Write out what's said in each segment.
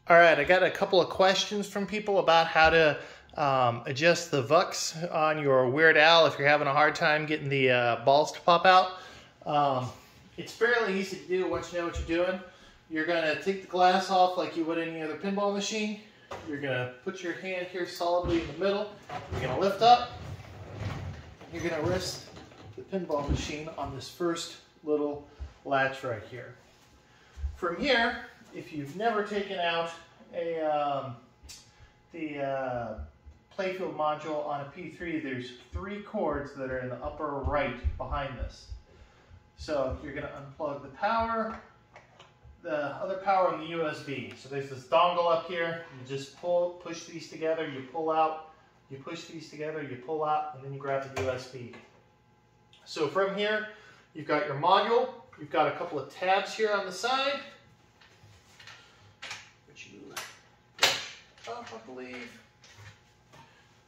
All right, I got a couple of questions from people about how to adjust the VUX on your Weird Al if you're having a hard time getting the balls to pop out. It's fairly easy to do once you know what you're doing. You're going to take the glass off like you would any other pinball machine. You're going to put your hand here solidly in the middle. You're going to lift up. You're going to rest the pinball machine on this first little latch right here. From here, if you've never taken out the playfield module on a P3, there's 3 cords that are in the upper right behind this. So you're going to unplug the power, the other power, and the USB. So there's this dongle up here. You just push these together, you pull out, you push these together, you pull out, and then you grab the USB. So from here, you've got your module. You've got a couple of tabs here on the side, which you push up, I believe.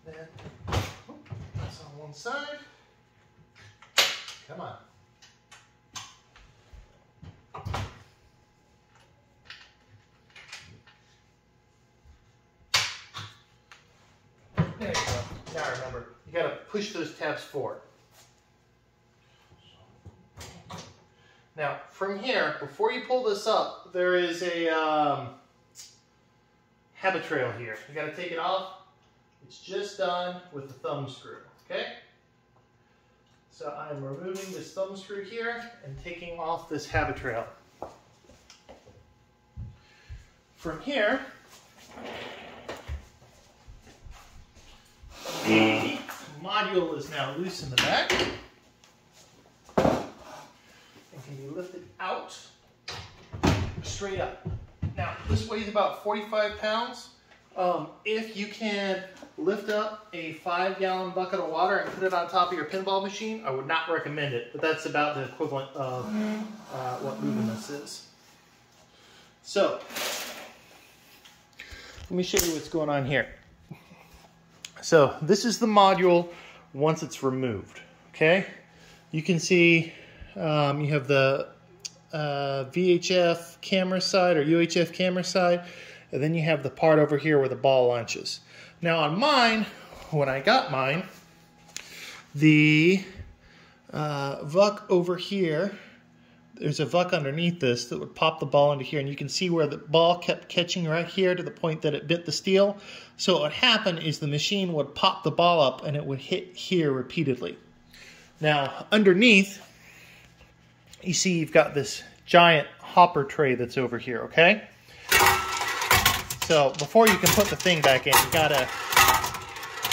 Then that's on one side. Come on. There you go. Now remember, you got to push those tabs forward. Now, from here, before you pull this up, there is a habit trail here. You got to take it off. It's just done with the thumb screw, okay? So I'm removing this thumb screw here and taking off this habit trail. From here, the module is now loose in the back. Can be lifted out, straight up. Now, this weighs about 45 pounds. If you can lift up a 5-gallon bucket of water and put it on top of your pinball machine, I would not recommend it, but that's about the equivalent of what moving this is. So, let me show you what's going on here. So, this is the module once it's removed, okay? You can see you have the VHF camera side or UHF camera side, and then you have the part over here where the ball launches. Now on mine, when I got mine, the VUC over here, there's a VUC underneath this that would pop the ball into here, and you can see where the ball kept catching right here to the point that it bit the steel. So what would happen is the machine would pop the ball up and it would hit here repeatedly. Now underneath, you see you've got this giant hopper tray that's over here, okay? So before you can put the thing back in, you gotta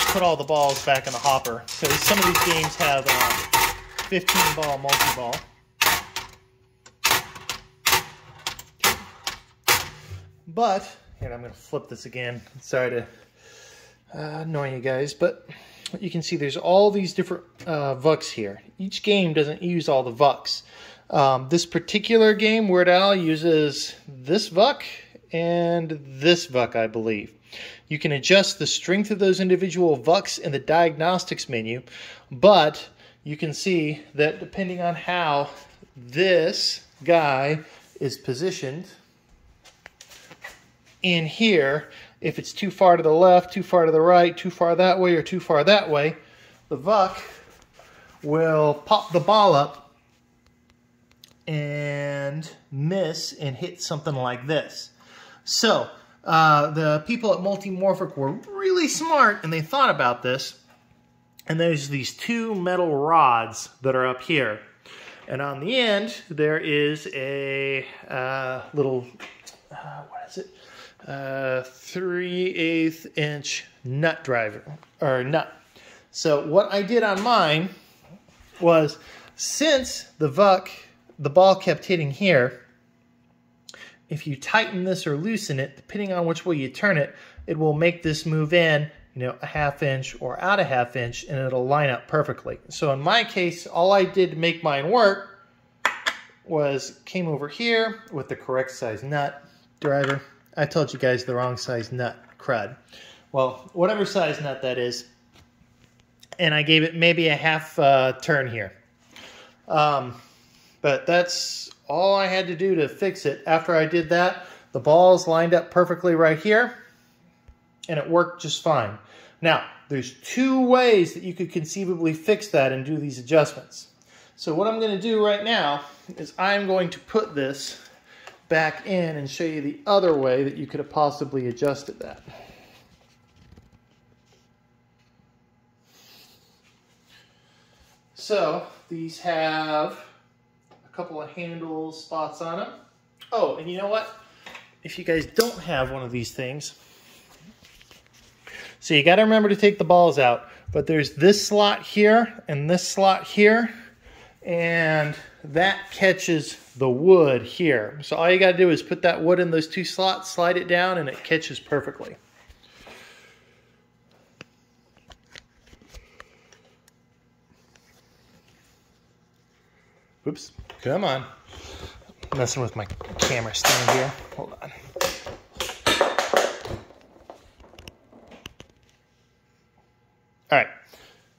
put all the balls back in the hopper. So some of these games have 15-ball multi-ball. But, here, I'm gonna flip this again. Sorry to annoy you guys, but you can see there's all these different VUCs here. Each game doesn't use all the VUCs. This particular game, Weird Al, uses this VUC and this VUC, I believe. You can adjust the strength of those individual VUCs in the diagnostics menu, but you can see that depending on how this guy is positioned in here, if it's too far to the left, too far to the right, too far that way, or too far that way, the VUC will pop the ball up and miss and hit something like this. So the people at Multimorphic were really smart and they thought about this, and there's these 2 metal rods that are up here, and on the end there is a little what is it, 3/8 inch nut driver or nut. So what I did on mine was, since the VUC, the ball kept hitting here, if you tighten this or loosen it, depending on which way you turn it, it will make this move in, you know, a 1/2 inch or out a 1/2 inch, and it'll line up perfectly. So in my case, all I did to make mine work was came over here with the correct size nut driver. I told you guys the wrong size nut, crud. Well, whatever size nut that is, and I gave it maybe a 1/2 turn here. But that's all I had to do to fix it. After I did that, The ball's lined up perfectly right here, and it worked just fine. Now, there's two ways that you could conceivably fix that and do these adjustments. So what I'm going to do right now is I'm going to put this back in and show you the other way that you could have possibly adjusted that. So these have a couple of handle spots on them. Oh, and you know what? If you guys don't have one of these things, so you got to remember to take the balls out, but there's this slot here and this slot here, and that catches the wood here. So all you got to do is put that wood in those two slots, slide it down, and it catches perfectly. Oops, come on. I'm messing with my camera stand here. Hold on. All right,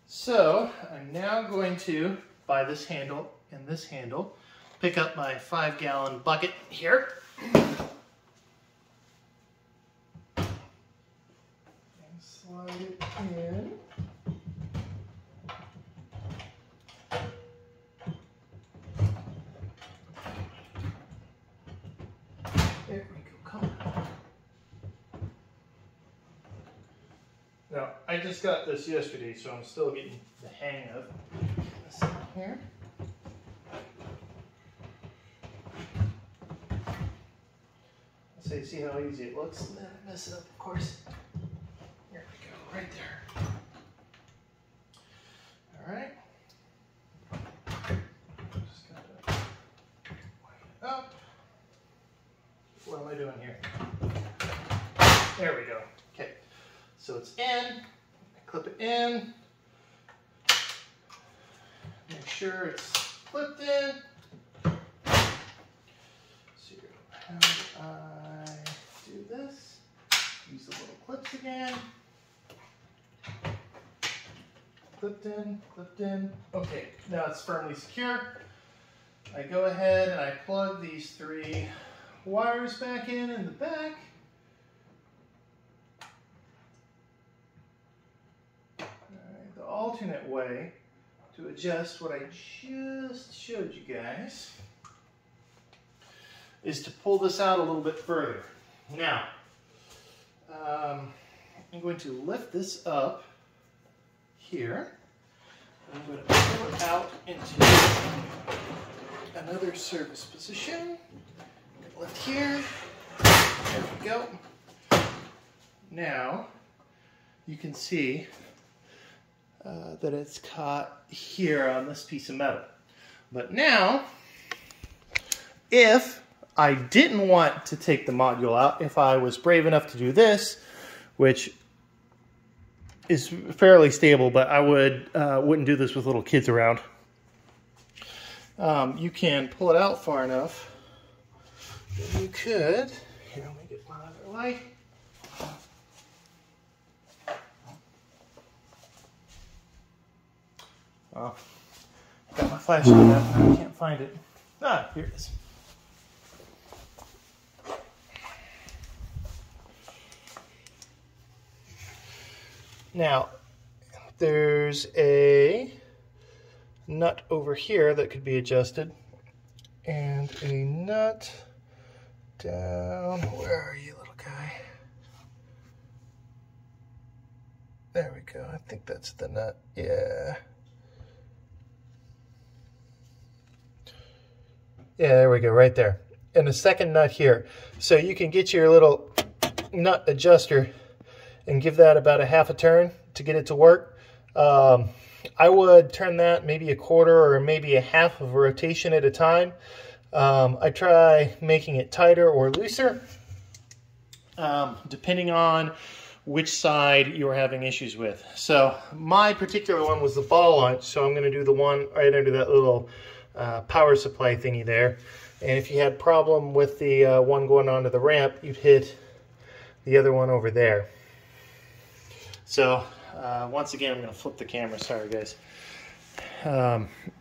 so I'm now going to, by this handle and this handle, pick up my 5-gallon bucket here. And slide it in. There we go, come on. Now, I just got this yesterday, so I'm still getting the hang of this here. So you see how easy it looks, and then I mess it up, of course. Here we go, right there. All right. Just gotta wipe it up. What am I doing here? There we go. Okay. So it's in. I clip it in. Make sure it's clipped in. So how do I do this? Use the little clips again. Clipped in, clipped in. Okay, now it's firmly secure. I go ahead and I plug these 3 wires back in the back. Alright, the alternate way to adjust what I just showed you guys is to pull this out a little bit further. Now, I'm going to lift this up here. I'm going to pull it out into another service position. Lift here. There we go. Now, you can see that it's caught here on this piece of metal. But now, if I didn't want to take the module out, if I was brave enough to do this, which is fairly stable, but I wouldn't do this with little kids around. You can pull it out far enough that you could, here, let me get my other light. Oh, got my flashlight out and I can't find it. Ah, here it is. Now, there's a nut over here that could be adjusted, and a nut down, where are you, little guy? There we go, I think that's the nut, yeah. Yeah, there we go, right there. And the second nut here. So you can get your little nut adjuster and give that about a half a turn to get it to work. I would turn that maybe a quarter or maybe a half of a rotation at a time. I try making it tighter or looser, depending on which side you're having issues with. So my particular one was the ball launch, so I'm going to do the one right under that little power supply thingy there. And if you had problem with the one going onto the ramp, you'd hit the other one over there. So once again, I'm going to flip the camera. Sorry, guys.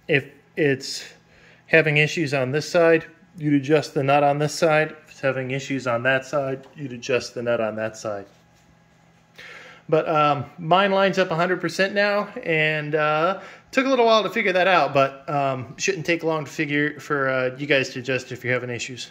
If it's having issues on this side, you'd adjust the nut on this side. If it's having issues on that side, you'd adjust the nut on that side. But mine lines up 100% now, and took a little while to figure that out, but shouldn't take long to figure for you guys to adjust if you're having issues.